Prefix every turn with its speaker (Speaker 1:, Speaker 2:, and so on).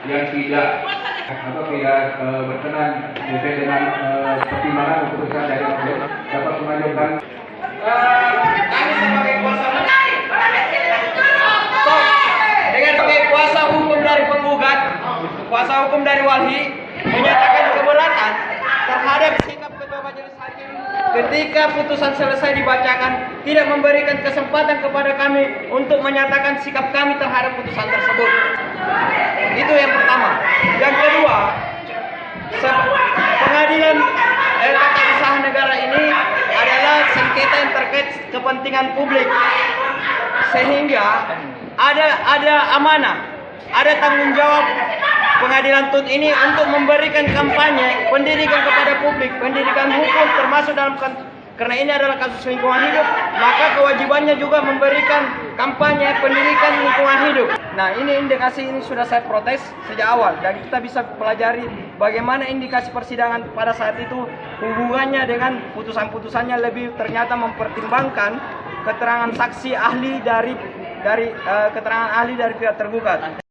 Speaker 1: yang tidak berkenan sesuai dengan pertimbangan keputusan dari majelis dapat mengajukan.
Speaker 2: Kami sebagai kuasa kuasa hukum dari penggugat, kuasa hukum dari Walhi menyatakan keberatan terhadap sikap ketua majelis hakim ketika putusan selesai dibacakan, tidak memberikan kesempatan kepada kami untuk menyatakan sikap kami terhadap putusan tersebut. Itu yang pertama. Yang kedua, pengadilan tata usaha negara ini adalah sengketa yang terkait kepentingan publik, sehingga ada amanah, ada tanggung jawab pengadilan TUT ini untuk memberikan kampanye pendidikan kepada publik, pendidikan hukum termasuk dalam karena ini adalah kasus lingkungan hidup, maka kewajibannya juga memberikan kampanye pendidikan lingkungan hidup. Nah, ini indikasi ini sudah saya protes sejak awal dan kita bisa pelajari bagaimana indikasi persidangan pada saat itu hubungannya dengan putusan-putusannya lebih ternyata mempertimbangkan keterangan saksi ahli dari keterangan ahli dari pihak tergugat.